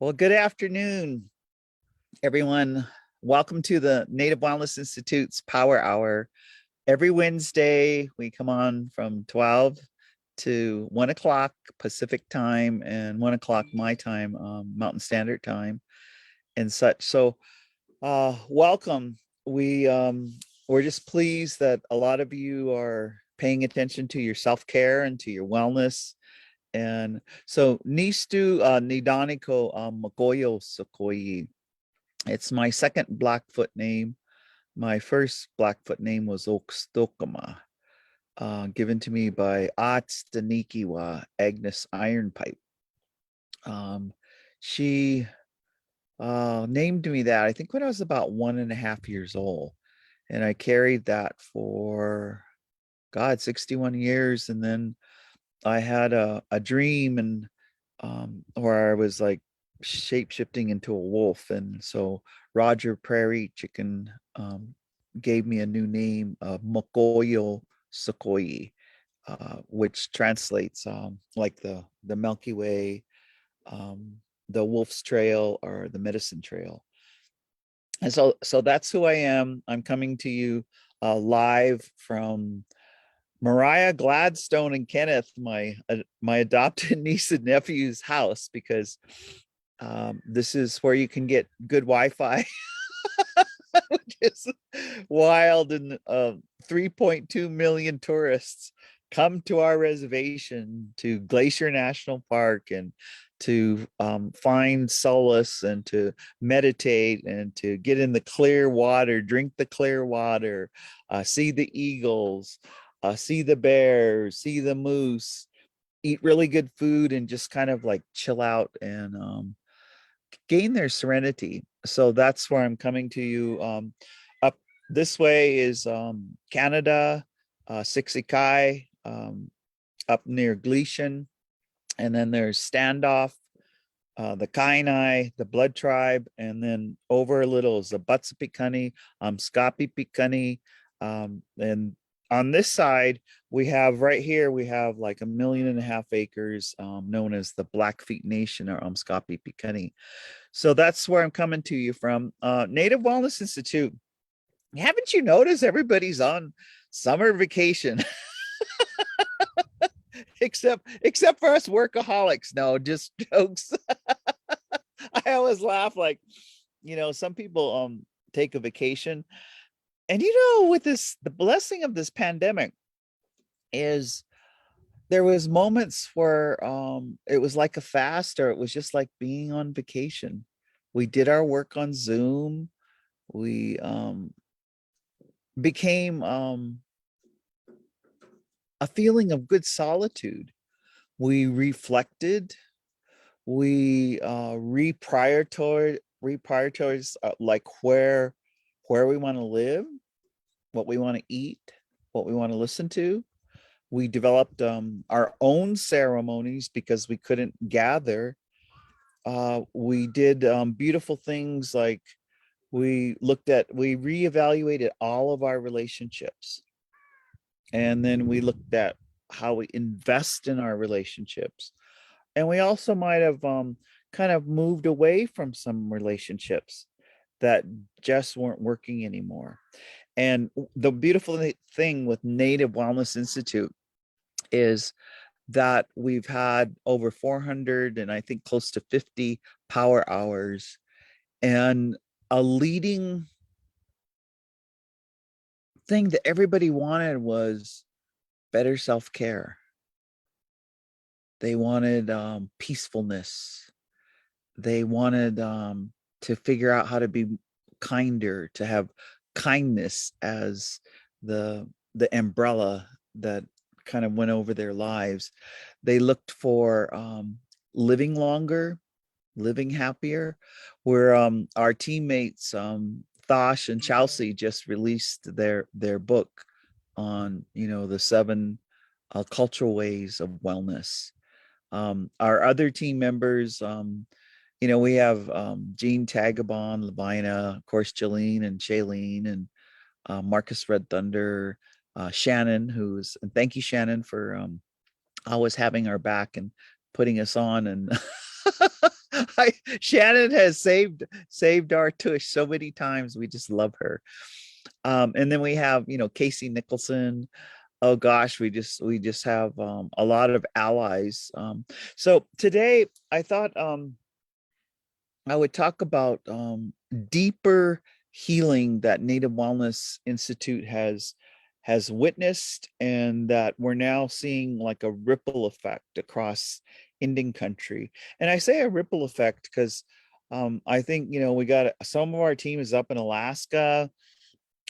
Well, good afternoon, everyone. Welcome to the Native Wellness Institute's Power Hour. Every Wednesday, we come on from 12 to 1 o'clock Pacific time and 1 o'clock my time, Mountain Standard Time and such. So welcome. We're just pleased that a lot of you are paying attention to your self-care and to your wellness. And so Nistu Nidaniko Makoyo Sokoyi. It's my second Blackfoot name. My first Blackfoot name was Okstokama, given to me by Ats Danikiwa Agnes Ironpipe. She named me that, I think, when I was about 1.5 years old. And I carried that for, 61 years. And then I had a dream and where I was like shape shifting into a wolf. And so Roger Prairie Chicken gave me a new name, Mokoyo Sokoyi, which translates like the Milky Way, the Wolf's Trail, or the Medicine Trail. And so that's who I am. I'm coming to you live from Mariah Gladstone and Kenneth, my adopted niece and nephew's house, because this is where you can get good Wi-Fi, which is wild. And 3.2 million tourists come to our reservation, to Glacier National Park, and to find solace and to meditate and to get in the clear water, drink the clear water, see the eagles, see the bears, see the moose, eat really good food, and just kind of like chill out and gain their serenity. So that's where I'm coming to you. Up this way is Canada, Sixikai, up near Gleason. And then there's Standoff, the Kainai, the Blood Tribe, and then over a little is the Butsapikani, Skapi Pikani, and on this side, we have right here, we have like 1.5 million acres, known as the Blackfeet Nation, or Skapi Pikani. So that's where I'm coming to you from. Native Wellness Institute. Haven't you noticed everybody's on summer vacation? except for us workaholics. No, just jokes. I always laugh, like, some people take a vacation. And with this, the blessing of this pandemic is there was moments where it was like a fast, or it was just like being on vacation. We did our work on Zoom. We became a feeling of good solitude. We reflected. We reprioritized like where we want to live, what we want to eat, what we want to listen to. We developed our own ceremonies because we couldn't gather. We did beautiful things, like we reevaluated all of our relationships. And then we looked at how we invest in our relationships. And we also might have kind of moved away from some relationships that just weren't working anymore. And the beautiful thing with Native Wellness Institute is that we've had over 400 and I think close to 50 power hours. And a leading thing that everybody wanted was better self-care. They wanted peacefulness. They wanted to figure out how to be kinder, to have kindness as the umbrella that kind of went over their lives. They looked for living longer, living happier. Where our teammates Thosh and Chelsea just released their book on the 7 cultural ways of wellness. Our other team members, we have Jean Tagabon, Labina, of course, Jolene and Shailene, and Marcus Red Thunder, Shannon, and thank you, Shannon, for always having our back and putting us on. And Shannon has saved our tush so many times. We just love her. And then we have, Casey Nicholson. Oh gosh, we just have a lot of allies. So today I thought I would talk about deeper healing that Native Wellness Institute has witnessed, and that we're now seeing like a ripple effect across Indian country. And I say a ripple effect because I think we got some of our team is up in Alaska.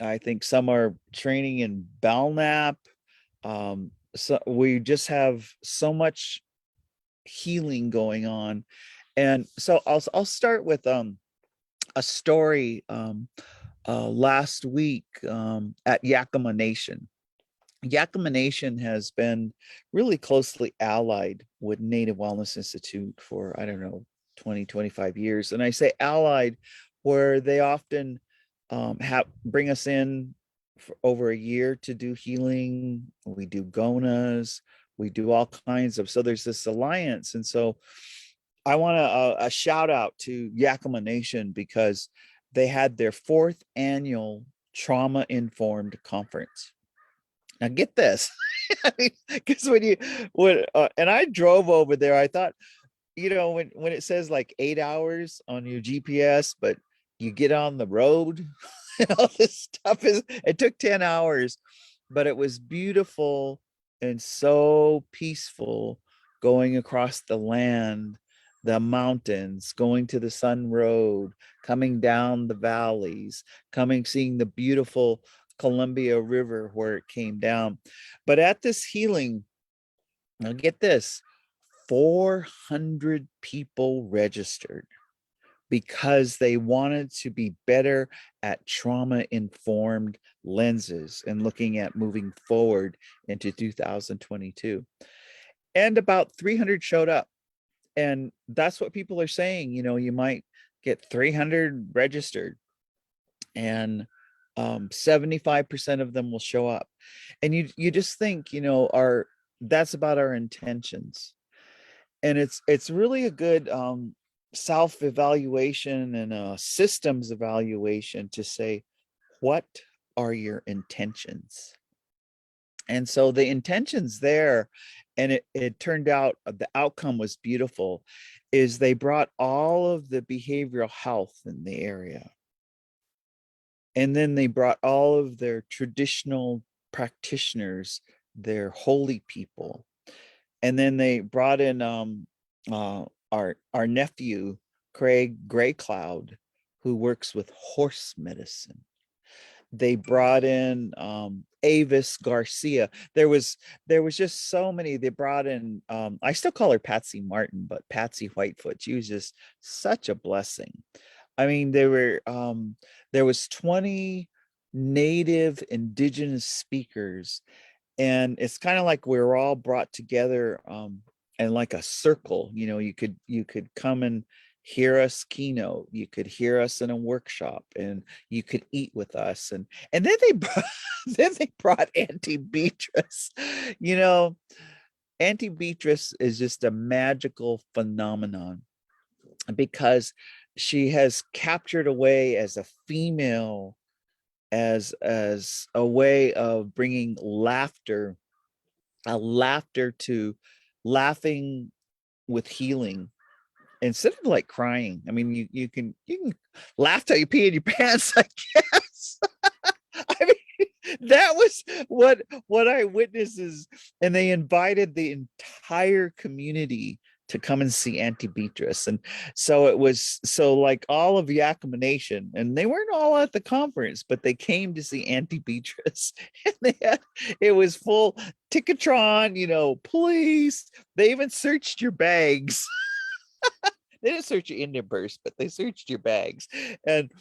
I think some are training in Belknap. So we just have so much healing going on. And so I'll start with a story last week at Yakima Nation. Yakima Nation has been really closely allied with Native Wellness Institute for, I don't know, 20, 25 years. And I say allied where they often bring us in for over a year to do healing. We do gonas, we do all kinds of, so there's this alliance. And so I want a shout out to Yakima Nation because they had their 4th annual trauma informed conference. Now get this, because and I drove over there, I thought, when it says like 8 hours on your GPS, but you get on the road, and all this stuff it took 10 hours, but it was beautiful and so peaceful going across the land, the mountains, going to the Sun Road, coming down the valleys, seeing the beautiful Columbia River where it came down. But at this healing, now get this, 400 people registered because they wanted to be better at trauma-informed lenses and looking at moving forward into 2022. And about 300 showed up. And that's what people are saying. You might get 300 registered, and 75% of them will show up. And you just think, that's about our intentions. And it's really a good self-evaluation and a systems evaluation to say, what are your intentions? And so the intentions there, and it turned out the outcome was beautiful, is they brought all of the behavioral health in the area. And then they brought all of their traditional practitioners, their holy people. And then they brought in our nephew, Craig Graycloud, who works with horse medicine. They brought in Avis Garcia. There was just so many. They brought in I still call her Patsy Martin, but Patsy Whitefoot. She was just such a blessing. I mean, there was 20 native indigenous speakers, and it's kind of like we were all brought together in like a circle. You could come and hear us keynote, you could hear us in a workshop, and you could eat with us. And then they brought Auntie Beatrice. Auntie Beatrice is just a magical phenomenon because she has captured away as a female, as a way of bringing laughter to laughing with healing instead of like crying. I mean, you can laugh till you pee in your pants, I guess. I mean, that was what I witnessed and they invited the entire community to come and see Auntie Beatrice. And so it was like all of Yakima Nation, and they weren't all at the conference, but they came to see Auntie Beatrice. And it was full Ticketron, police. They even searched your bags. They didn't search your Indian purse, but they searched your bags. And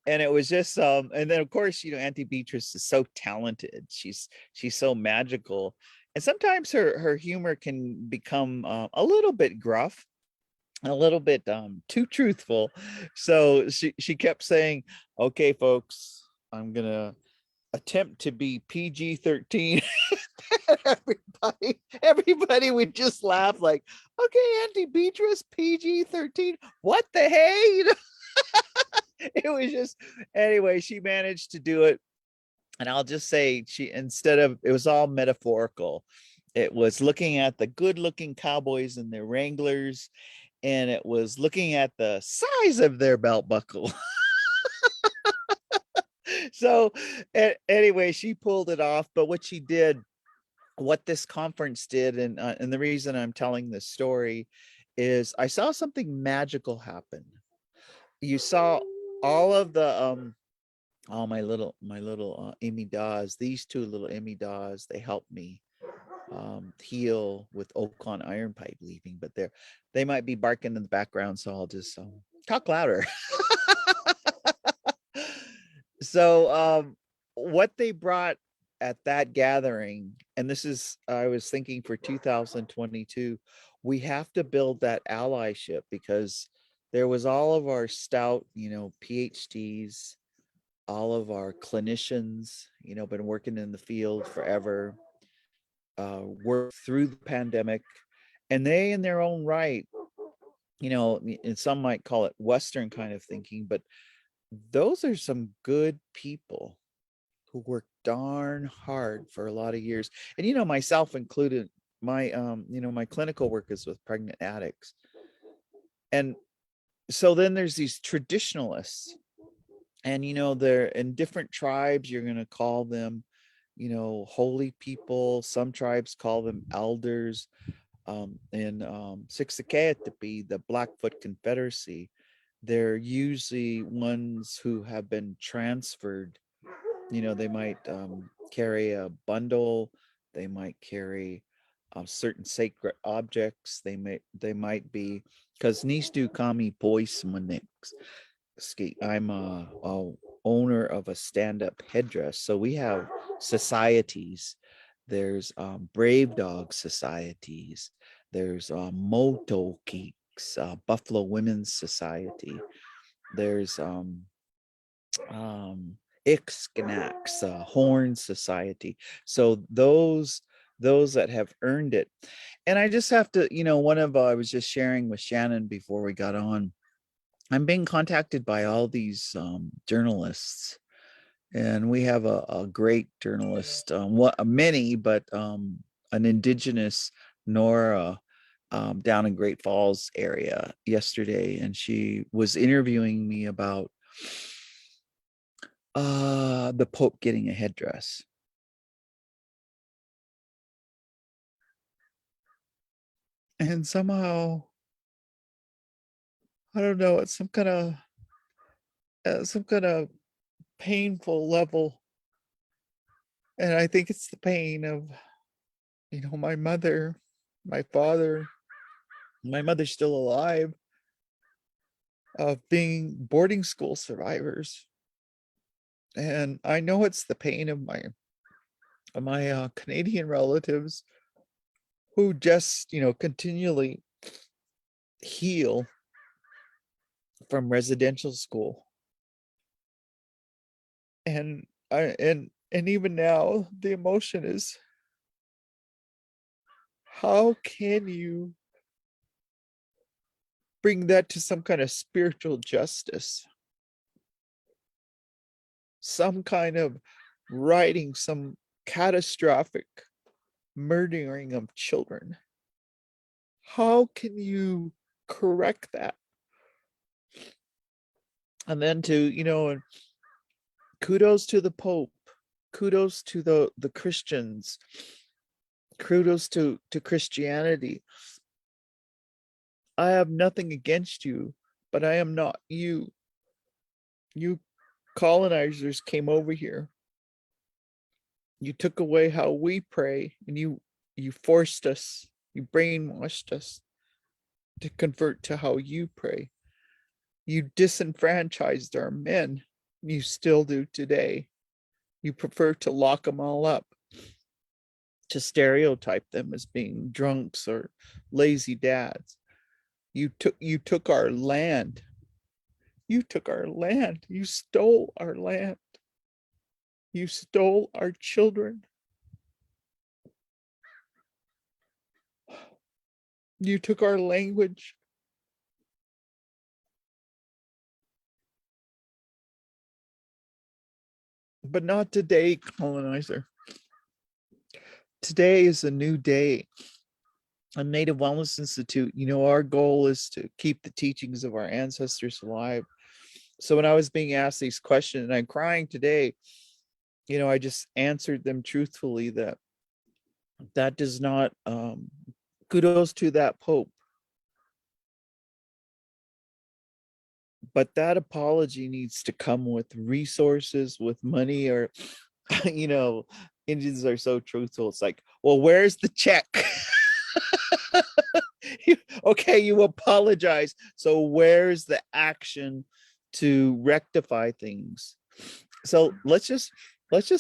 it was just and then of course, Auntie Beatrice is so talented. She's so magical. And sometimes her humor can become a little bit gruff, a little bit too truthful. So she kept saying, okay, folks, I'm gonna attempt to be PG-13. Everybody would just laugh like, okay, Auntie Beatrice, PG-13. What the hey? It was just, anyway, she managed to do it. And I'll just say instead of, it was all metaphorical. It was looking at the good looking cowboys in their Wranglers, and it was looking at the size of their belt buckle. So anyway, she pulled it off. But what this conference did, and the reason I'm telling this story is I saw something magical happen. You saw all of the all my little Emmy Daws, these two little Emmy Daws, they helped me heal with Ocon iron pipe leaving, but they might be barking in the background, so I'll just talk louder. So what they brought at that gathering, and this is, I was thinking for 2022, we have to build that allyship, because there was all of our stout, PhDs, all of our clinicians, been working in the field forever, worked through the pandemic, and they, in their own right, and some might call it Western kind of thinking, but those are some good people who worked darn hard for a lot of years. And myself included, my clinical work is with pregnant addicts. And so then there's these traditionalists, and they're in different tribes, you're going to call them holy people. Some tribes call them elders. In Siksikayatepi, the Blackfoot Confederacy, they're usually ones who have been transferred. They might carry a bundle, they might carry certain sacred objects, they might be, because Nistu Kami Boys Manix. I'm a owner of a stand-up headdress, so we have societies. There's Brave Dog societies. There's Moto Geeks, Buffalo Women's Society. There's Ixkanax, Horn Society. So those that have earned it. And I just have to, I was just sharing with Shannon before we got on, I'm being contacted by all these journalists, and we have a great journalist, many, but an indigenous Nora down in Great Falls area yesterday, and she was interviewing me about the Pope getting a headdress. And somehow, I don't know, it's some kind of painful level. And I think it's the pain of, my mother, my father, my mother's still alive, of being boarding school survivors. And I know it's the pain of my Canadian relatives who just, continually heal from residential school. And even now, the emotion is, how can you bring that to some kind of spiritual justice? Some kind of righting some catastrophic murdering of children. How can you correct that? And then to, kudos to the Pope, kudos to the Christians, kudos to Christianity. I have nothing against you, but I am not you. You colonizers came over here. You took away how we pray, and you forced us, you brainwashed us to convert to how you pray. You disenfranchised our men. You still do today. You prefer to lock them all up, to stereotype them as being drunks or lazy dads. You took our land. You took our land. You stole our land. You stole our children. You took our language, but not today, colonizer. Today is a new day. A Native Wellness Institute, our goal is to keep the teachings of our ancestors alive. So when I was being asked these questions, and I'm crying today, I just answered them truthfully that does not, kudos to that Pope. But that apology needs to come with resources, with money, or, Indians are so truthful. It's like, well, where's the check? Okay, you apologize. So where's the action to rectify things? So let's just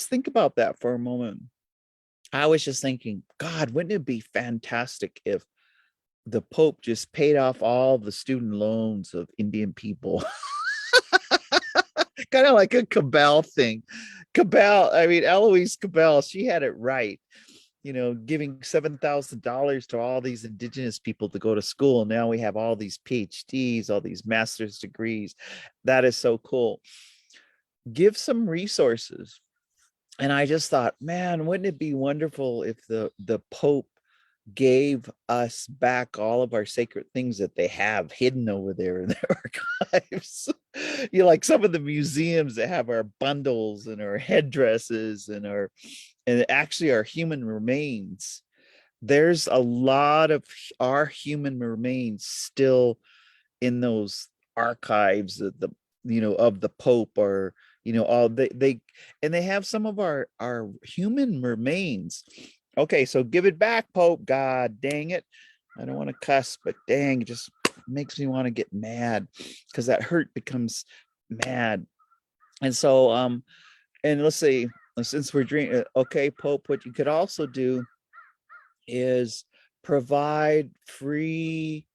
think about that for a moment. I was just thinking, God, wouldn't it be fantastic if the Pope just paid off all the student loans of Indian people? Kind of like a Cabal thing. Cabal, I mean, Eloise Cabal, she had it right. Giving $7,000 to all these indigenous people to go to school. Now we have all these PhDs, all these master's degrees. That is so cool. Give some resources. And I just thought, man, wouldn't it be wonderful if the Pope gave us back all of our sacred things that they have hidden over there in their archives. Like some of the museums that have our bundles and our headdresses and actually our human remains. There's a lot of our human remains still in those archives of the Pope, or all they and they have some of our human remains. Okay, so give it back, Pope. God dang it. I don't want to cuss, but dang, it just makes me want to get mad, because that hurt becomes mad. And so and let's see, since we're drinking, okay, Pope, what you could also do is provide free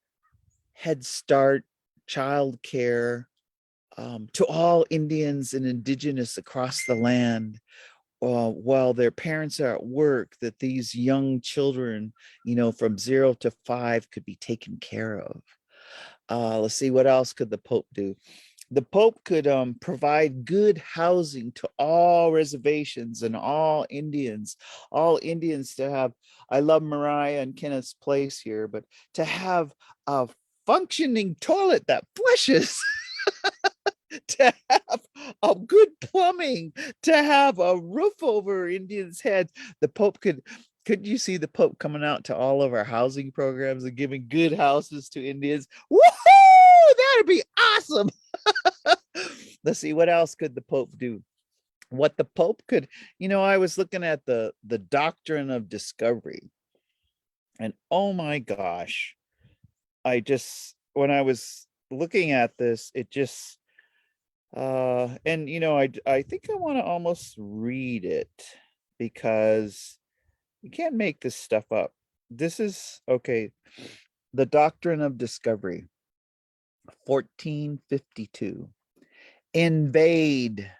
Head Start childcare to all Indians and indigenous across the land, while their parents are at work, that these young children, from 0 to 5 could be taken care of. Let's see, what else could the Pope do? The Pope could provide good housing to all reservations and all Indians to have. I love Mariah and Kenneth's place here, but to have a functioning toilet that flushes, to have a good plumbing, to have a roof over Indians' heads. The Pope could you see the Pope coming out to all of our housing programs and giving good houses to Indians? Woohoo! That'd be awesome. Let's see, what else could the Pope do? What the Pope could, I was looking at the doctrine of discovery, and oh my gosh, when I was looking at this, it just and I think I want to almost read it, because you can't make this stuff up. This is okay. The doctrine of discovery, 1452. Invade,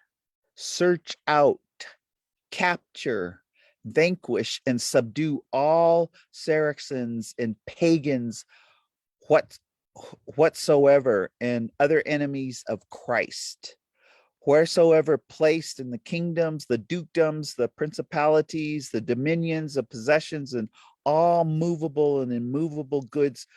search out, capture, vanquish, and subdue all Saracens and pagans whatsoever, and other enemies of Christ, wheresoever placed in the kingdoms, the dukedoms, the principalities, the dominions, the possessions, and all movable and immovable goods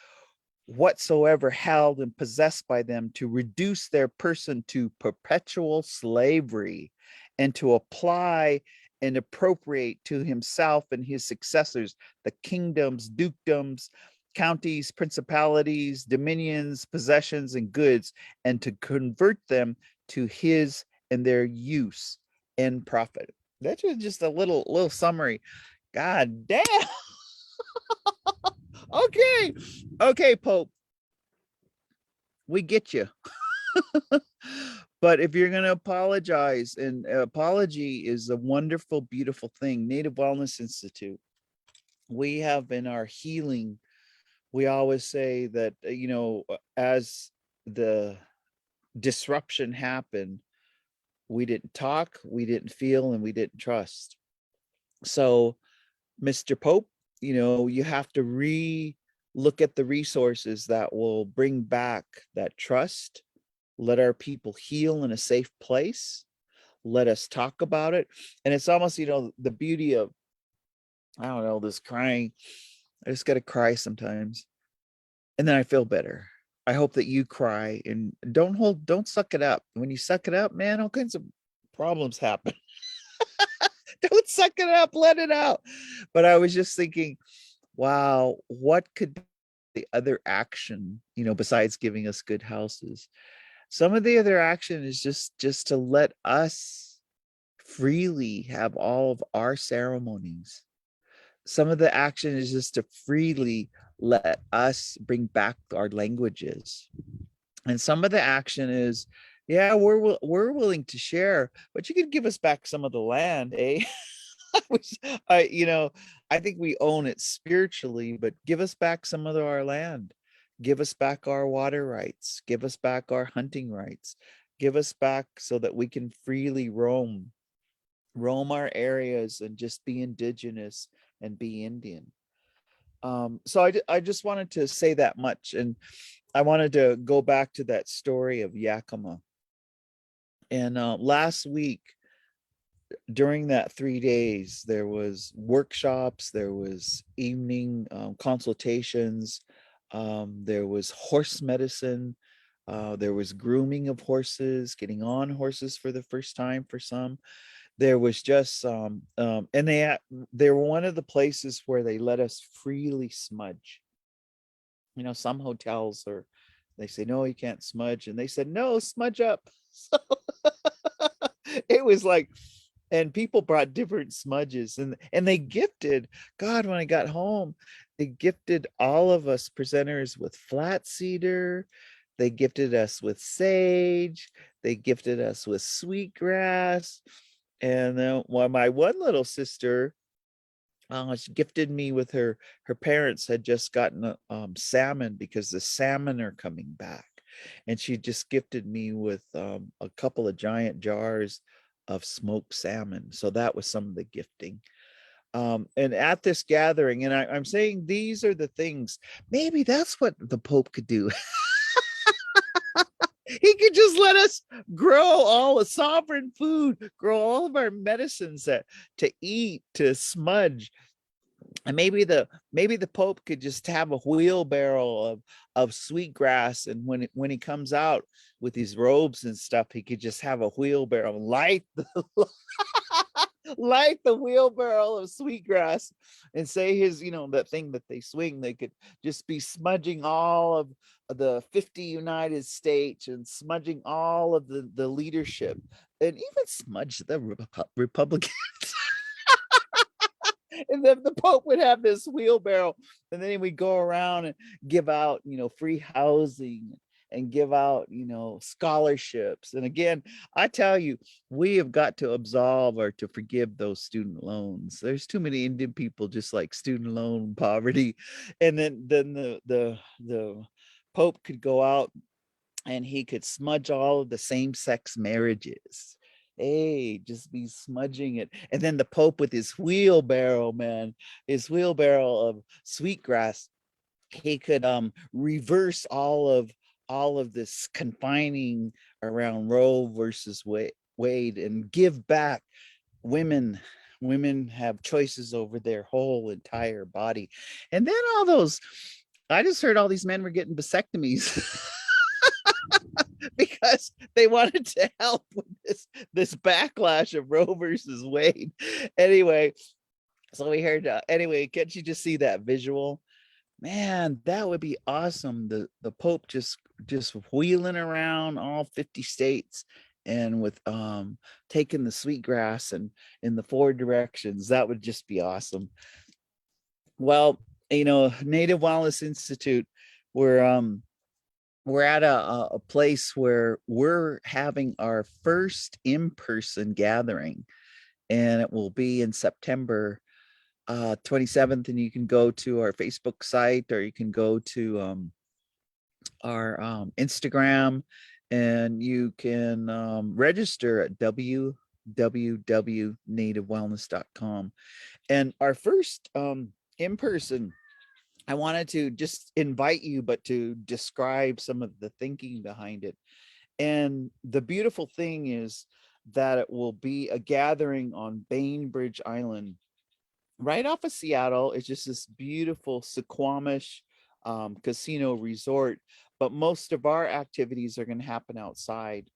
whatsoever held and possessed by them, to reduce their person to perpetual slavery, and to apply and appropriate to himself and his successors the kingdoms, dukedoms, counties, principalities, dominions, possessions, and goods, and to convert them to his and their use and profit. That's just a little summary. God damn. Okay. Okay, Pope, we get you. But if you're going to apologize, and apology is a wonderful, beautiful thing. Native Wellness Institute, we have in our healing, we always say that, as the disruption happened, we didn't talk, we didn't feel, and we didn't trust. So, Mr. Pope, you have to look at the resources that will bring back that trust. Let our people heal in a safe place. Let us talk about it. And it's almost, the beauty of, I don't know, this crying. I just got to cry sometimes. And then I feel better. I hope that you cry and don't suck it up. When you suck it up, man, all kinds of problems happen. Don't suck it up, let it out. But I was just thinking, wow, what could be the other action, besides giving us good houses? Some of the other action is just to let us freely have all of our ceremonies. Some of the action is just to freely let us bring back our languages. And some of the action is, yeah, we're willing to share, but you could give us back some of the land, eh? Which I think we own it spiritually, but give us back some of our land. Give us back our water rights. Give us back our hunting rights. Give us back so that we can freely roam our areas and just be indigenous and be Indian. So I just wanted to say that much. And I wanted to go back to that story of Yakima. And last week, during that 3 days, there was workshops, there was evening consultations, there was horse medicine, there was grooming of horses, getting on horses for the first time for some. There was just and they were one of the places where they let us freely smudge. Some hotels they say, no, you can't smudge, and they said, no, smudge up. So it was like, and people brought different smudges, and they gifted, God, when I got home, they gifted all of us presenters with flat cedar. They gifted us with sage. They gifted us with sweetgrass. And then my one little sister, she gifted me with her parents had just gotten salmon, because the salmon are coming back, and she just gifted me with a couple of giant jars of smoked salmon. So that was some of the gifting. And at this gathering, and I'm saying these are the things, maybe that's what the Pope could do. He could just let us grow all the sovereign food, grow all of our medicines to eat, to smudge. And maybe the Pope could just have a wheelbarrow of sweetgrass, and when he comes out with his robes and stuff, he could just have a wheelbarrow, light the wheelbarrow of sweetgrass, and say his, that thing that they swing. They could just be smudging all of the 50 United States, and smudging all of the leadership, and even smudge the Republicans. And then the Pope would have this wheelbarrow, and then he would go around and give out, free housing, and give out, scholarships. And again, I tell you, we have got to absolve or to forgive those student loans. There's too many Indian people just like student loan poverty. And then the Pope could go out, and he could smudge all of the same-sex marriages. Hey, just be smudging it. And then the Pope with his wheelbarrow, man, his wheelbarrow of sweetgrass, he could reverse all of this confining around Roe versus Wade, and give back women. Women have choices over their whole entire body. And then I just heard all these men were getting vasectomies. Because they wanted to help with this backlash of Roe versus Wade. Anyway, so we heard. Anyway, can't you just see that visual? Man, that would be awesome. The Pope just wheeling around all 50 states, and with taking the sweetgrass and in the 4 directions. That would just be awesome. Well, Native Wellness Institute, we're at a place where we're having our first in-person gathering, and it will be in September 27th. And you can go to our Facebook site, or you can go to our Instagram, and you can register at www.nativewellness.com. And our first in-person I wanted to just invite you, but to describe some of the thinking behind it. And the beautiful thing is that it will be a gathering on Bainbridge Island, right off of Seattle. It's just this beautiful Suquamish casino resort. But most of our activities are going to happen outside.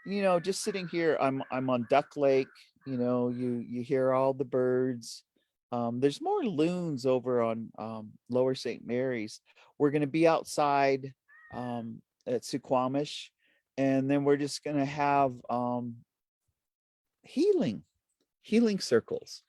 Just sitting here, I'm on Duck Lake. You hear all the birds. There's more loons over on Lower St. Mary's. We're going to be outside at Suquamish, and then we're just going to have healing circles.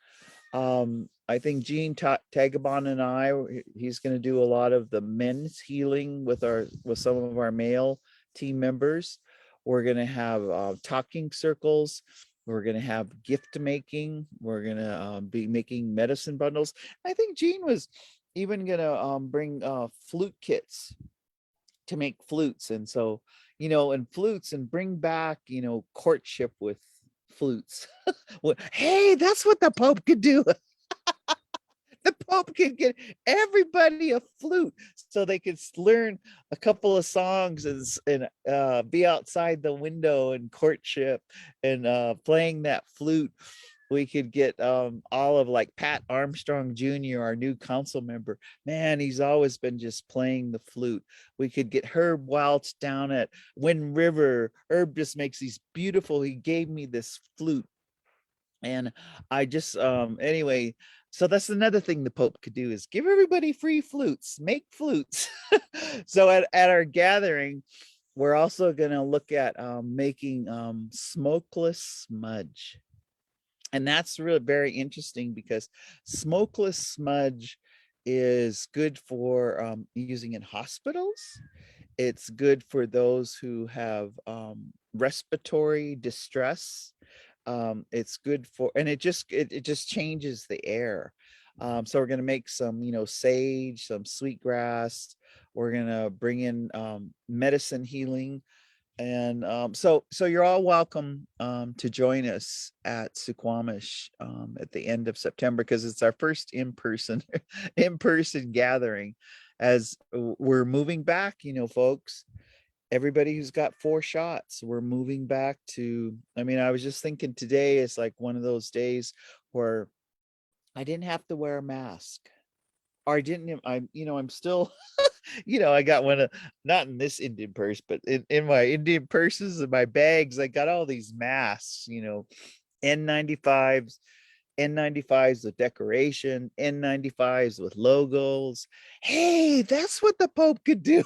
I think Gene Tagabon and he's going to do a lot of the men's healing with some of our male team members. We're going to have talking circles. We're going to have gift making. We're going to be making medicine bundles. I think Gene was even going to bring flute kits to make flutes. And so, and flutes, and bring back, courtship with flutes. Well, hey, that's what the Pope could do. The Pope could get everybody a flute so they could learn a couple of songs and be outside the window and courtship and playing that flute. We could get all of like Pat Armstrong Jr., our new council member. Man, he's always been just playing the flute. We could get Herb Welch down at Wind River. Herb just makes these beautiful, he gave me this flute. And I just anyway, so that's another thing the Pope could do, is give everybody free flutes, make flutes. So at our gathering, we're also going to look at making smokeless smudge. And that's really very interesting, because smokeless smudge is good for using in hospitals. It's good for those who have respiratory distress. It's good for, and it just changes the air. So we're going to make some, sage, some sweetgrass. We're going to bring in medicine healing. And so you're all welcome to join us at Suquamish at the end of September, because it's our first in-person gathering, as we're moving back, folks. Everybody who's got 4 shots, we're moving back to, I was just thinking today is like one of those days where I didn't have to wear a mask, or I'm still, I got one of, not in this Indian purse, but in my Indian purses and my bags, I got all these masks, N95s, N95s with decoration, N95s with logos. Hey, that's what the Pope could do.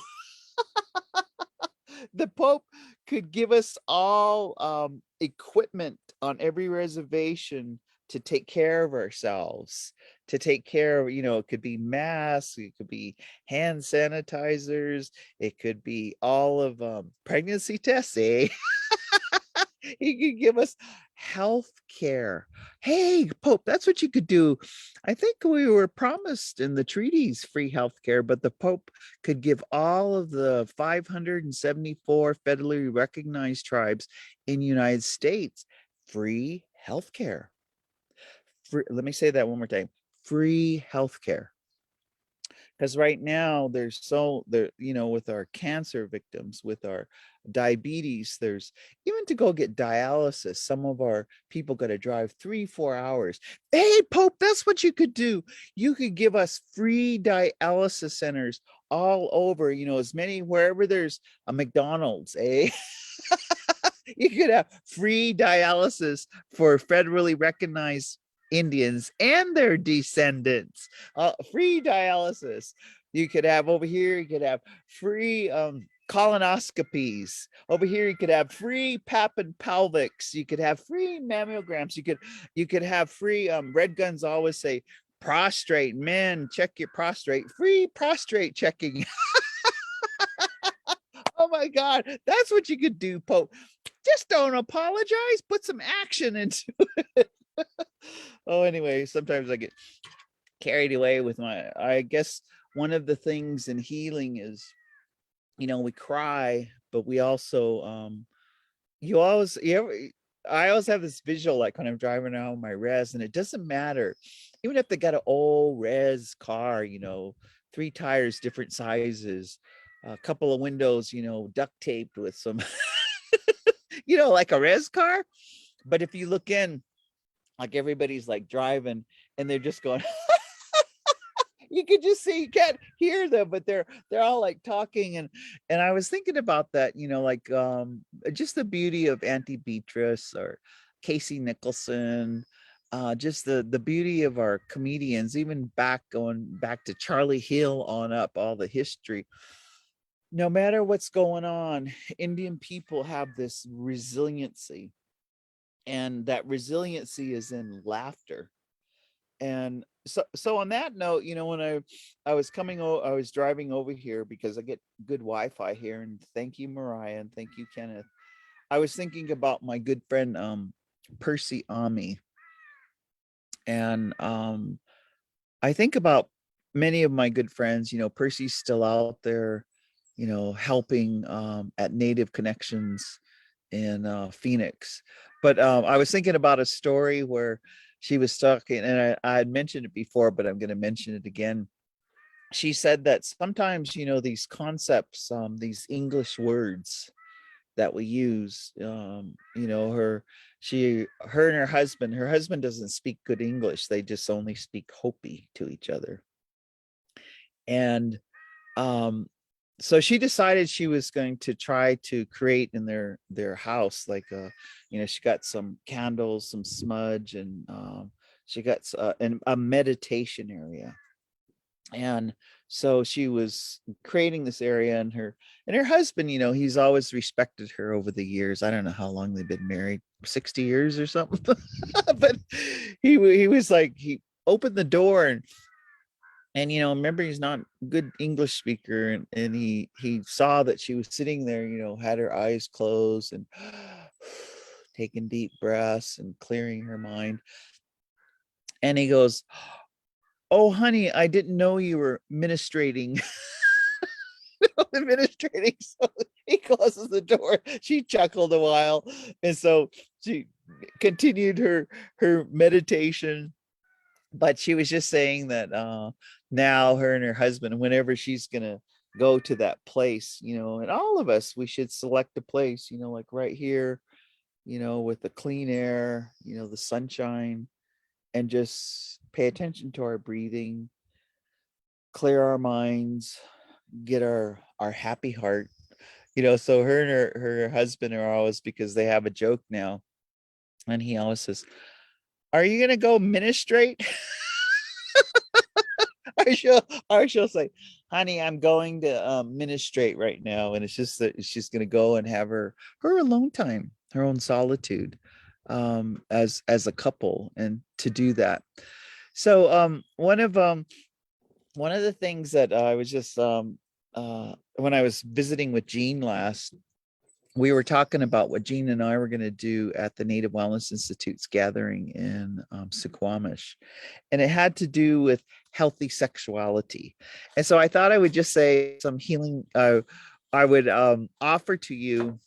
The Pope could give us all equipment on every reservation to take care of ourselves, to take care of, it could be masks, it could be hand sanitizers, it could be all of pregnancy tests, eh? He could give us health care. Hey, Pope, that's what you could do. I think we were promised in the treaties free health care, but the Pope could give all of the 574 federally recognized tribes in the United States free health care. Let me say that one more time. Free health care. Because right now with our cancer victims, with our diabetes, there's even to go get dialysis, some of our people got to drive 3-4 hours. Hey, Pope, that's what you could do. You could give us free dialysis centers all over, as many, wherever there's a McDonald's, eh? You could have free dialysis for federally recognized Indians and their descendants. Free dialysis. You could have over here, you could have free colonoscopies. Over here, you could have free pap and pelvics. You could have free mammograms. You could have free Red Guns always say, prostrate men, check your prostrate, free prostrate checking. Oh my God, that's what you could do, Pope. Just don't apologize, put some action into it. Oh, anyway, sometimes I get carried away with I guess one of the things in healing is, we cry, but we also, I always have this visual, like when I'm driving around my res, and it doesn't matter, even if they got an old res car, 3 tires, different sizes, a couple of windows, duct taped with some, like a res car. But if you look in, like everybody's like driving and they're just going, you could just see, you can't hear them, but they're all like talking. And I was thinking about that, like just the beauty of Auntie Beatrice or Casey Nicholson, just the beauty of our comedians, even going back to Charlie Hill on up, all the history. No matter what's going on, Indian people have this resiliency, and that resiliency is in laughter. And so on that note, when I was I was driving over here because I get good Wi-Fi here, and thank you, Mariah, and thank you, Kenneth. I was thinking about my good friend Percy Ami, and I think about many of my good friends. Percy's still out there, helping at Native Connections in Phoenix. But I was thinking about a story where she was talking, and I had mentioned it before, but I'm going to mention it again. She said that sometimes, these concepts, these English words that we use, her and her husband doesn't speak good English. They just only speak Hopi to each other. And so she decided she was going to try to create in their house, like she got some candles, some smudge, and she got a meditation area. And so she was creating this area, and her husband, he's always respected her over the years. I don't know how long they've been married, 60 years or something. But he was like, he opened the door, and remember, he's not a good English speaker, and he saw that she was sitting there, had her eyes closed and taking deep breaths and clearing her mind. And he goes, "Oh honey, I didn't know you were ministrating." Administrating. So he closes the door. She chuckled a while, and so she continued her meditation. But she was just saying that now her and her husband, whenever she's gonna go to that place, and all of us, we should select a place, like right here, with the clean air, the sunshine, and just pay attention to our breathing, clear our minds, get our happy heart. So her and her husband are always, because they have a joke now, and he always says, "Are you gonna go ministrate?" Or she'll say, "Honey, I'm going to ministrate right now," and it's just that she's gonna go and have her alone time, her own solitude, as a couple, and to do that. So one of the things that I was just when I was visiting with Jean last, we were talking about what Jean and I were going to do at the Native Wellness Institute's gathering in Suquamish. And it had to do with healthy sexuality. And so I thought I would just say some healing I would offer to you.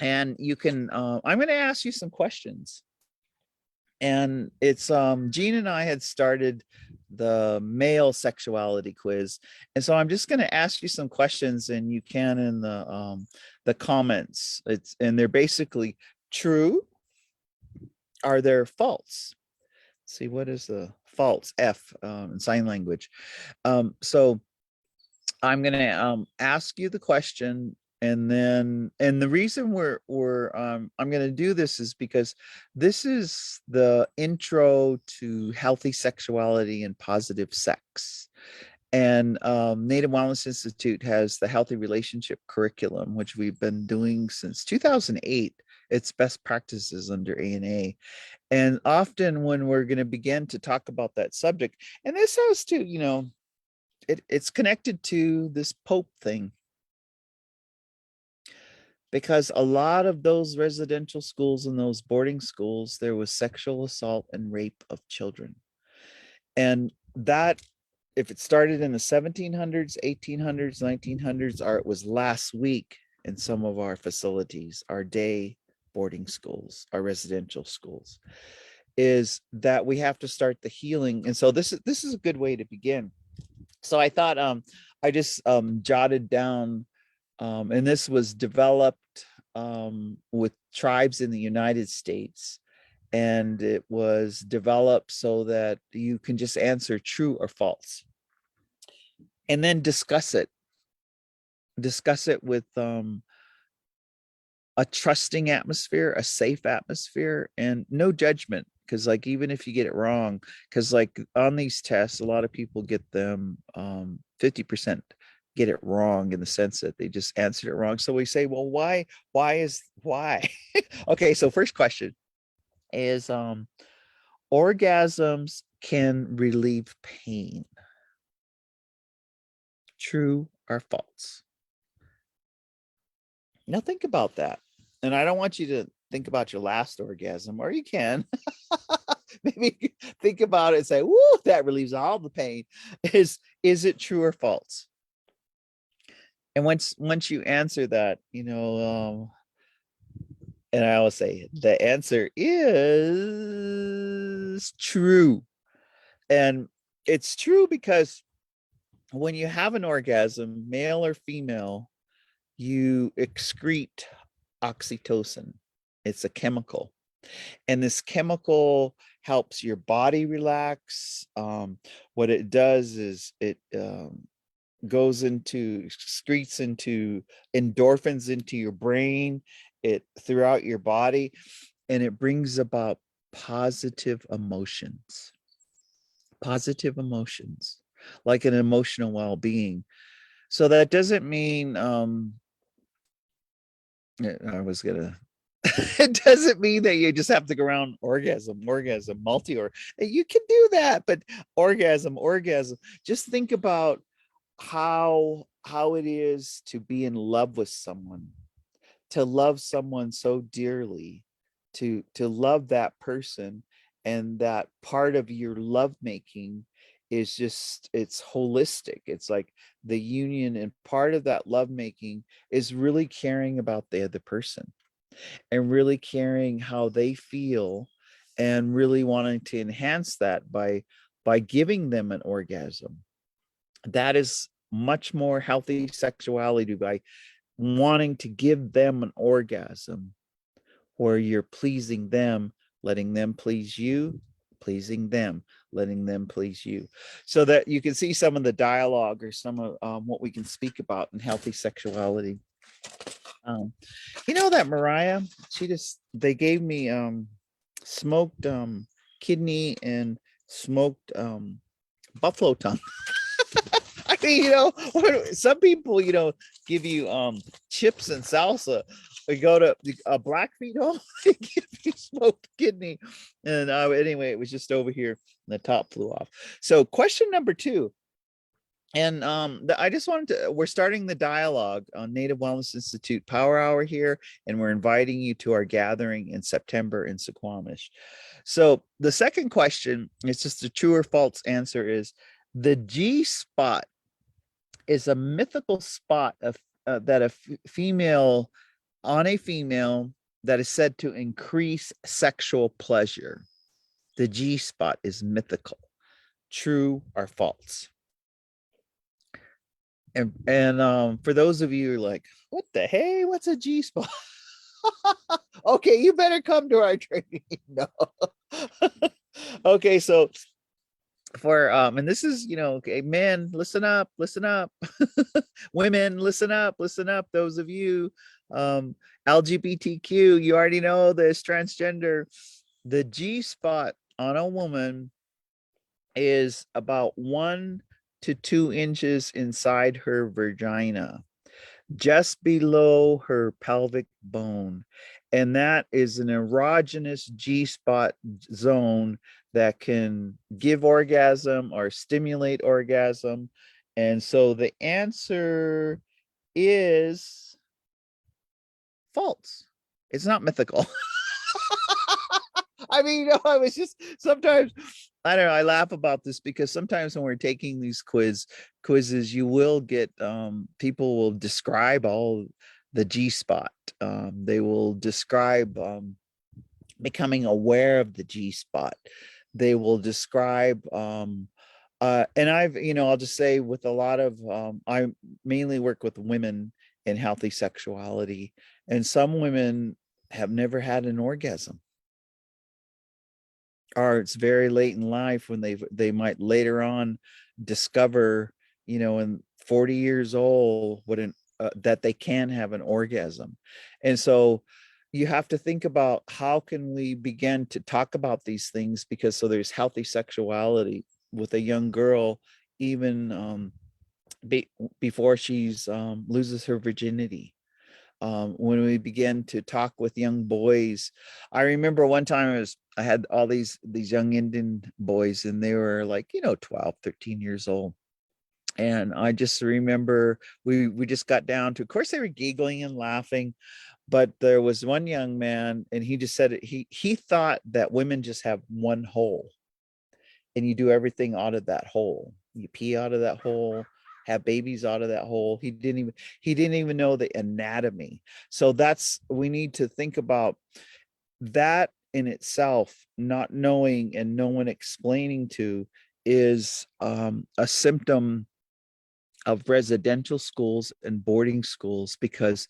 And you can, I'm going to ask you some questions. And it's Jean and I had started the male sexuality quiz, and so I'm just going to ask you some questions, and you can in the comments. They're basically true. Are there false? Let's see, what is the false? F in sign language. So I'm going to ask you the question, and the reason I'm going to do this is because this is the intro to healthy sexuality and positive sex. And Native Wellness Institute has the healthy relationship curriculum, which we've been doing since 2008. It's best practices under ANA. And often when we're going to begin to talk about that subject, and this has to, it's connected to this Pope thing, because a lot of those residential schools and those boarding schools, there was sexual assault and rape of children. And that, if it started in the 1700s, 1800s, 1900s, or it was last week in some of our facilities, our day boarding schools, our residential schools, is that we have to start the healing. And so this is a good way to begin, So I thought I just jotted down, and this was developed with tribes in the United States, and it was developed so that you can just answer true or false, and then discuss it with a trusting atmosphere, a safe atmosphere, and no judgment. Because like even if you get it wrong, because like on these tests, a lot of people get them 50% get it wrong in the sense that they just answered it wrong. So we say, well, why? Okay, so first question is orgasms can relieve pain. True or false? Now think about that. And I don't want you to think about your last orgasm, or you can. Maybe think about it and say, woo, that relieves all the pain. Is it true or false? And once you answer that, and I always say the answer is true. And it's true because when you have an orgasm, male or female, you excrete oxytocin. It's a chemical. And this chemical helps your body relax. What it does is it excretes into endorphins into your brain, it throughout your body, and it brings about positive emotions. Positive emotions, like an emotional well-being. So that doesn't mean I was gonna it doesn't mean that you just have to go around orgasm, multi, or you can do that, but orgasm. Just think about how it is to be in love with someone, to love someone so dearly, to love that person, and that part of your lovemaking is just, it's holistic. It's like the union, and part of that lovemaking is really caring about the other person and really caring how they feel, and really wanting to enhance that by giving them an orgasm. That is much more healthy sexuality, by wanting to give them an orgasm where you're pleasing them, letting them please you, pleasing them, letting them please you. So that you can see some of the dialogue, or some of what we can speak about in healthy sexuality. um, that Mariah, they gave me smoked kidney and smoked buffalo tongue. I mean, some people, give you chips and salsa. We go to a Blackfeet home, they give you smoked kidney. And anyway, it was just over here, and the top flew off. So question number 2. And I just wanted to, we're starting the dialogue on Native Wellness Institute Power Hour here, and we're inviting you to our gathering in September in Suquamish. So the second question, it's just a true or false answer, is the G spot is a mythical spot of that a female, on a female, that is said to increase sexual pleasure. The G spot is mythical. True or false? And for those of you like, what the hey, what's a G spot? Okay, you better come to our training. No. Okay, so for and this is, okay, men, listen up. Women, listen up. Those of you LGBTQ, you already know this, transgender. The G spot on a woman is about 1 to 2 inches inside her vagina, just below her pelvic bone. And that is an erogenous G spot zone that can give orgasm or stimulate orgasm. And so the answer is false. It's not mythical. I mean, I was just, sometimes, I don't know, I laugh about this because sometimes when we're taking these quizzes, you will get people will describe all the G spot. They will describe becoming aware of the G spot. They will describe And I've, I'll just say with a lot of, I mainly work with women in healthy sexuality, and some women have never had an orgasm, or it's very late in life when they might later on discover, in 40 years old, that they can have an orgasm. And so you have to think about how can we begin to talk about these things, because so there's healthy sexuality with a young girl, even before she's loses her virginity. When we begin to talk with young boys, I remember one time I had all these young Indian boys, and they were like, 12, 13 years old. And I just remember we just got down to, of course, they were giggling and laughing, but there was one young man, and he just said he thought that women just have one hole, and you do everything out of that hole. You pee out of that hole, have babies out of that hole. He didn't even know the anatomy. So we need to think about that in itself. Not knowing and no one explaining to is a symptom of residential schools and boarding schools, because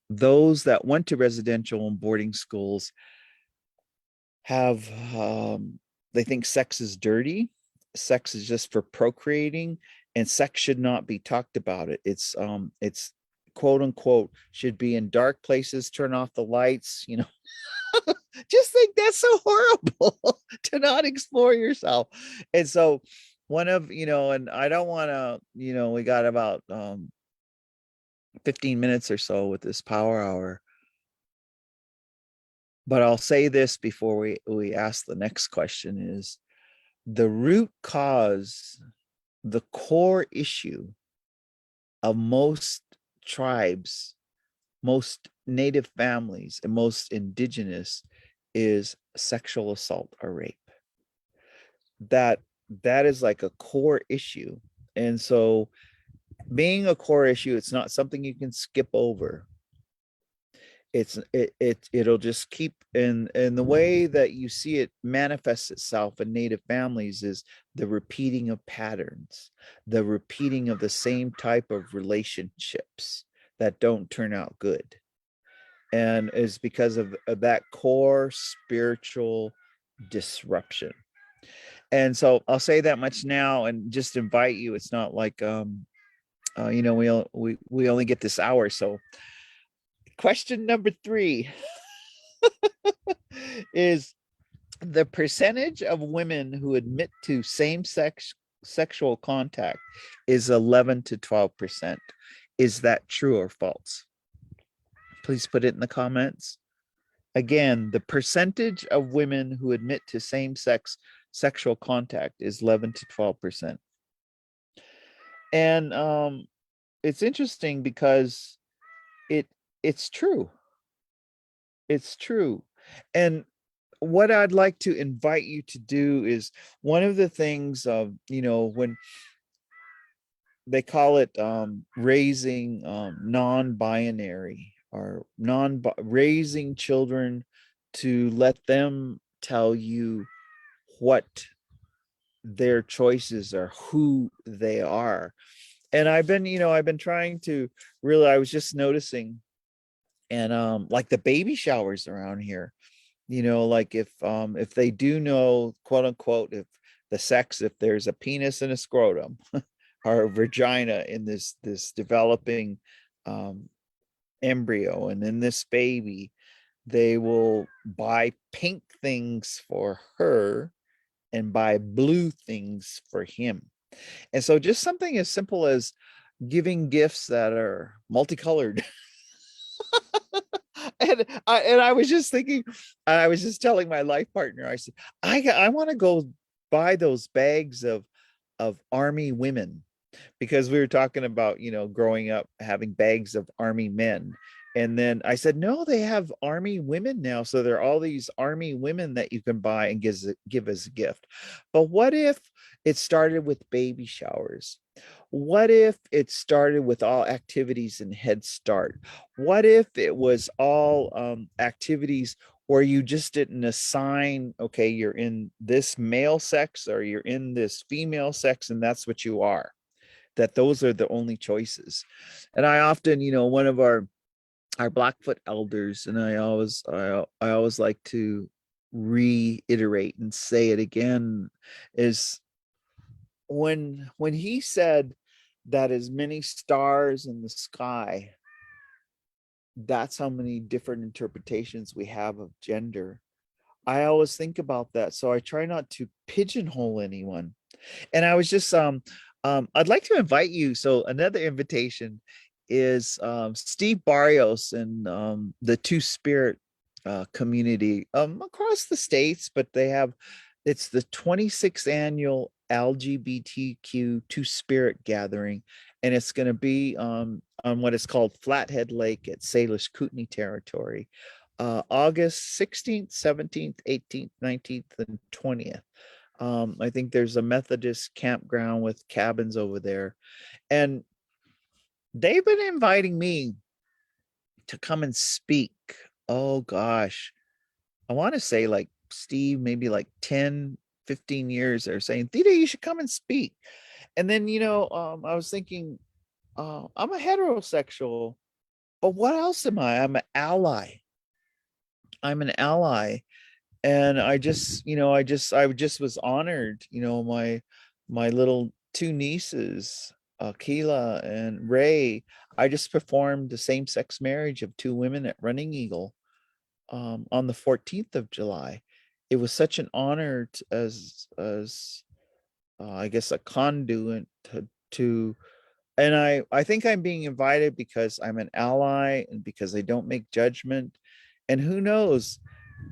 those that went to residential and boarding schools have they think sex is dirty, sex is just for procreating, and sex should not be talked about. It's quote unquote should be in dark places, turn off the lights, just think that's so horrible to not explore yourself. And so one of, and I don't want to, we got about 15 minutes or so with this power hour, but I'll say this before we ask the next question: is the root cause, the core issue of most tribes, most native families, and most indigenous is sexual assault or rape. That is like a core issue. And so being a core issue, it's not something you can skip over. It'll just keep in the way that you see it manifests itself in native families is the repeating of patterns, the repeating of the same type of relationships that don't turn out good, and is because of that core spiritual disruption. And so I'll say that much now and just invite you. It's not like we only get this hour. So question number 3 is the percentage of women who admit to same-sex sexual contact is 11 to 12%. Is that true or false? Please put it in the comments. Again, the percentage of women who admit to same-sex sexual contact is 11 to 12%. And it's interesting because it's true. It's true. And what I'd like to invite you to do is, one of the things of, when they call it raising non-binary, or raising children to let them tell you what their choices are, who they are. And I've been trying to really, I was just noticing, and like the baby showers around here, like if they do know, quote unquote, if the sex, if there's a penis and a scrotum or a vagina in this developing embryo, and then this baby, they will buy pink things for her and buy blue things for him. And so just something as simple as giving gifts that are multicolored. And I was just thinking, I was just telling my life partner, I said, I want to go buy those bags of army women, because we were talking about, growing up having bags of army men. And then I said, no, they have army women now. So there are all these army women that you can buy and give as a gift. But what if it started with baby showers? What if it started with all activities in Head Start? What if it was all activities or you just didn't assign, okay, you're in this male sex or you're in this female sex, and that's what you are, that those are the only choices. And I often, one of our Blackfoot elders, and I always like to reiterate and say it again, is when he said that as many stars in the sky, that's how many different interpretations we have of gender. I always think about that, so I try not to pigeonhole anyone. And I was just I'd like to invite you. So another invitation is Steve Barrios and the Two Spirit community across the states, but it's the 26th annual LGBTQ Two Spirit gathering, and it's going to be on what is called Flathead Lake at Salish Kootenai territory, August 16th, 17th, 18th, 19th, and 20th. I think there's a Methodist campground with cabins over there. And they've been inviting me to come and speak. Oh gosh. I want to say like Steve, maybe like 10, 15 years. They're saying, Theda, you should come and speak. And then, I was thinking, I'm a heterosexual, but what else am I? I'm an ally. I'm an ally. And I just was honored. My little two nieces, Keela and Ray. I just performed the same-sex marriage of two women at Running Eagle on the 14th of July. It was such an honor as I guess a conduit to and I think I'm being invited because I'm an ally and because they don't make judgment. And who knows,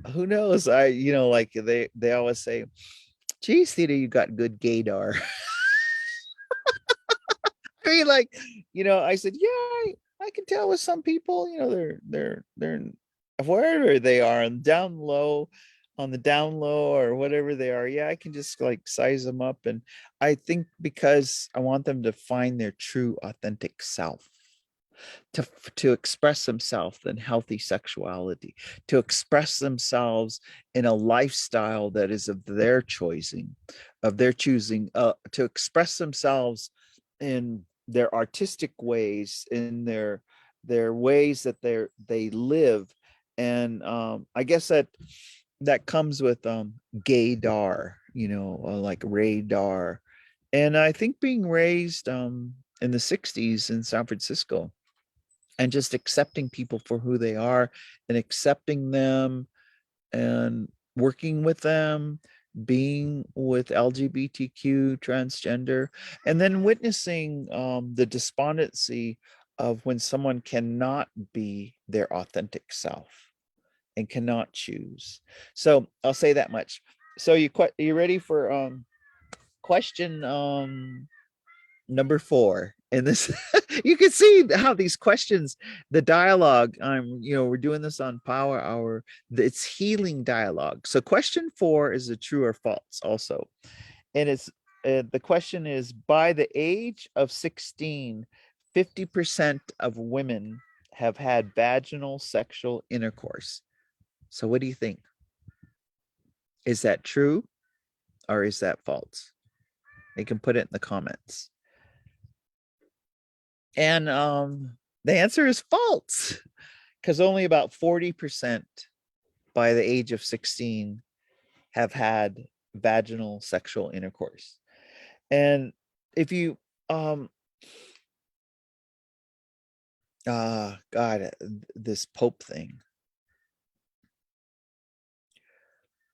like they always say, geez, Theta, you got good gaydar. I mean, like, I said, yeah, I can tell with some people, they're wherever they are on the down low or whatever they are. Yeah, I can just like size them up. And I think because I want them to find their true authentic self, to express themselves in healthy sexuality, to express themselves in a lifestyle that is of their choosing, to express themselves in their artistic ways, in their ways that they live. And I guess that comes with gaydar, like radar. And I think being raised in the 60s in San Francisco, and just accepting people for who they are and accepting them and working with them, being with LGBTQ, transgender, and then witnessing the despondency of when someone cannot be their authentic self and cannot choose. So I'll say that much. So you ready for question number 4? And this, you can see how these questions, the dialogue, we're doing this on Power Hour. It's healing dialogue. So question 4 is a true or false also. And it's the question is, by the age of 16, 50% of women have had vaginal sexual intercourse. So what do you think? Is that true or is that false? You can put it in the comments. And the answer is false, because only about 40% by the age of 16 have had vaginal sexual intercourse. And if you God, this Pope thing,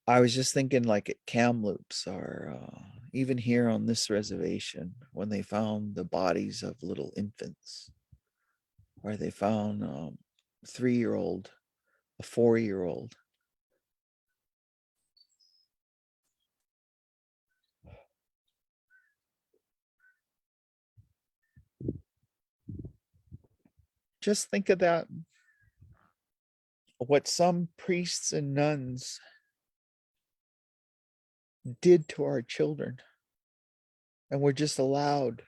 I was just thinking, like at Kamloops or even here on this reservation, when they found the bodies of little infants, or they found 3-year-old, a 4-year-old. Just think of that, what some priests and nuns did to our children, and we're just allowed.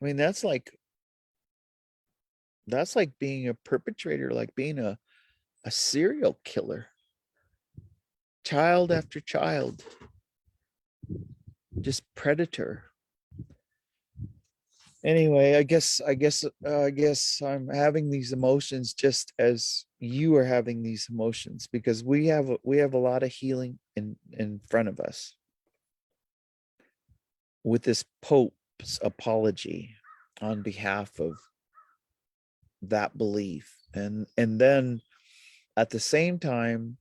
I mean, that's like being a perpetrator, like being a serial killer. child after child, just predator. Anyway, I guess I'm having these emotions just as you are having these emotions, because we have a lot of healing in front of us with this Pope's apology on behalf of that belief. And then at the same time,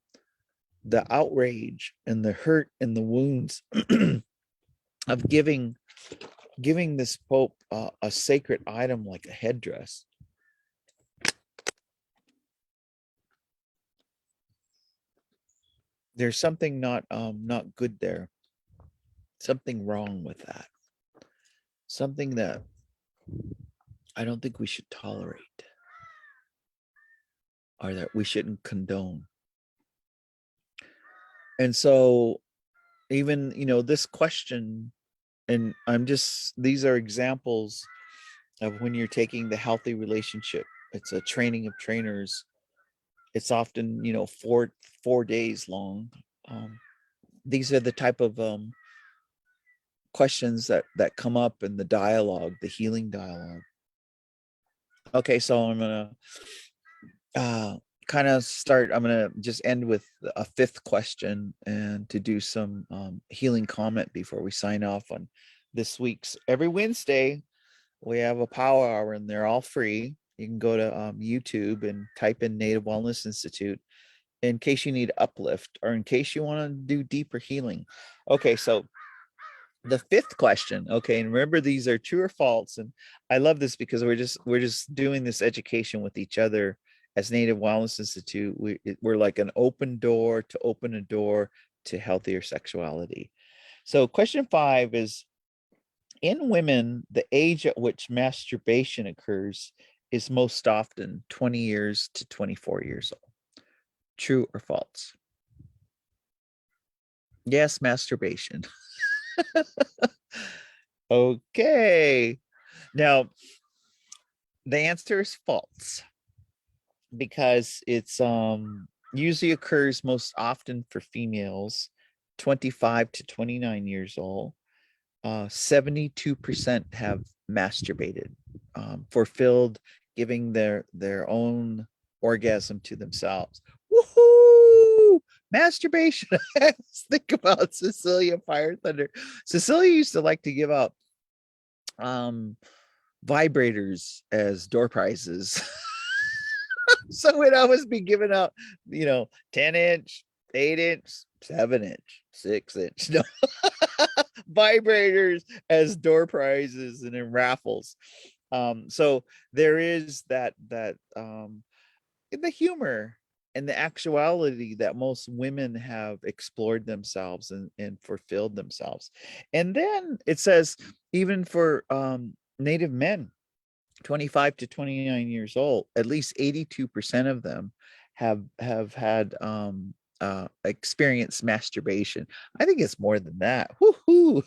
the outrage and the hurt and the wounds of giving this Pope a sacred item like a headdress. There's something not good there, something wrong with that, something that I don't think we should tolerate, or that we shouldn't condone. And so even, this question, and these are examples of when you're taking the healthy relationship. It's a training of trainers. It's often, 4 days long. These are the type of questions that come up in the dialogue, the healing dialogue. Okay, so I'm gonna kind of start. I'm gonna just end with a fifth question, and to do some healing comment before we sign off on this week's. Every Wednesday we have a power hour, and they're all free. You can go to YouTube and type in Native Wellness Institute in case you need uplift, or in case you want to do deeper healing. Okay, so the fifth question. Okay, and remember, these are true or false. And I love this because we're just doing this education with each other as Native Wellness Institute. We're like an open door to open a door to healthier sexuality. So question 5 is, in women, the age at which masturbation occurs is most often 20 years to 24 years old. True or false? Yes, masturbation. Okay. Now, the answer is false, because it's usually occurs most often for females 25 to 29 years old. 72% have masturbated, fulfilled, giving their own orgasm to themselves. Woohoo! Masturbation. Think about Cecilia Fire Thunder. Cecilia used to like to give out vibrators as door prizes. So we'd always be giving out, 10-inch, 8-inch, 7-inch, 6-inch, no, vibrators as door prizes and in raffles. So there is that in the humor and the actuality that most women have explored themselves and fulfilled themselves. And then it says, even for Native men, 25 to 29 years old, at least 82% of them have had experienced masturbation. I think it's more than that. Woohoo!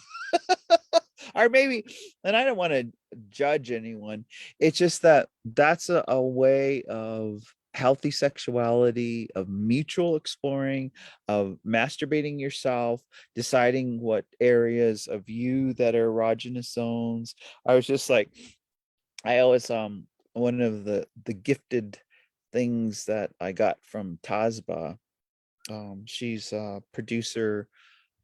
Or maybe, and I don't want to judge anyone. It's just that that's a way of healthy sexuality, of mutual exploring, of masturbating yourself, deciding what areas of you that are erogenous zones. I was just like, I always one of the gifted things that I got from Tazba. She's a producer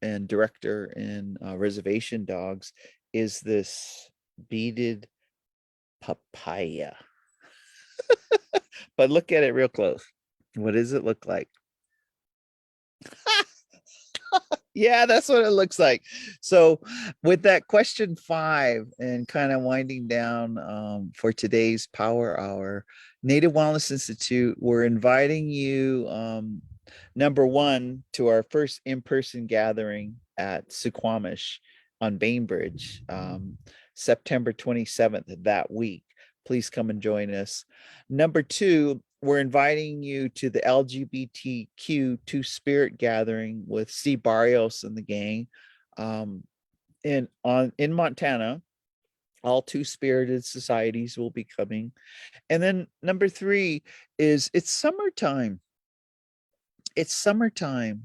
and director in Reservation Dogs, is this beaded papaya. But look at it real close. What does it look like? Yeah, that's what it looks like. So with that question 5, and kind of winding down for today's power hour, Native Wellness Institute, we're inviting you, number 1, to our first in-person gathering at Suquamish on Bainbridge, September 27th, that week. Please come and join us. Number 2, we're inviting you to the LGBTQ Two Spirit gathering with Steve Barrios and the gang, in Montana. All Two Spirited societies will be coming. And then number 3 is, it's summertime. It's summertime.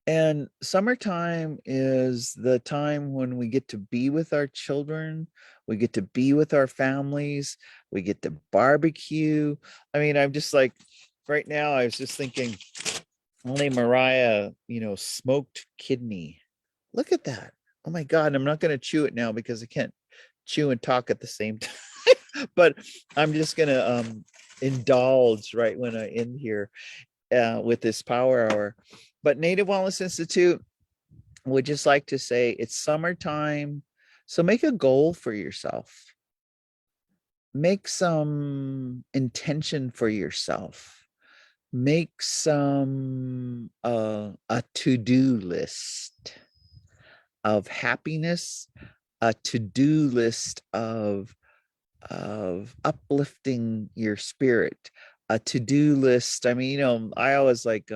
And summertime is the time when we get to be with our children, we get to be with our families, we get to barbecue. I mean, I'm just like, right now, I was just thinking, only Mariah, smoked kidney. Look at that. Oh my God. I'm not going to chew it now because I can't chew and talk at the same time. But I'm just going to indulge right when I end here with this power hour. But Native Wellness Institute would just like to say it's summertime. So make a goal for yourself. Make some intention for yourself. Make some a to-do list of happiness, a to-do list of uplifting your spirit, a to-do list. I mean, I always like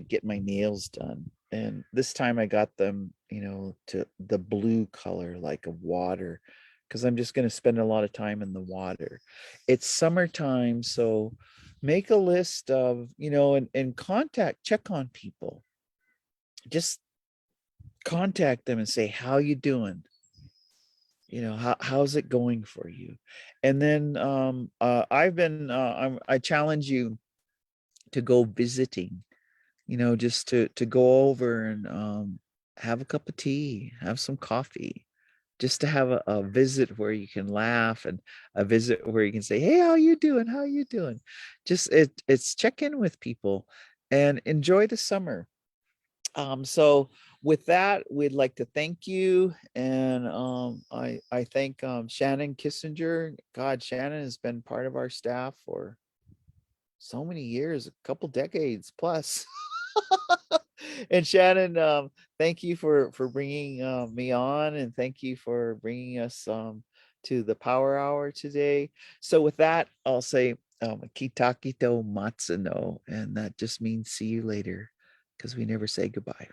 get my nails done. And this time I got them, to the blue color, like of water, because I'm just going to spend a lot of time in the water. It's summertime, so make a list of, and check on people. Just contact them and say, how you doing? How's it going for you? And then I challenge you to go visiting, just to go over and have a cup of tea, have some coffee, just to have a visit where you can laugh, and a visit where you can say, hey, how you doing? How you doing? Just it's check in with people and enjoy the summer. So with that, we'd like to thank you. And I thank Shannon Kissinger. God, Shannon has been part of our staff for so many years, a couple decades plus. And Shannon, thank you for bringing me on, and thank you for bringing us to the Power Hour today. So with that, I'll say kitakito matsuno, and that just means see you later, because we never say goodbye.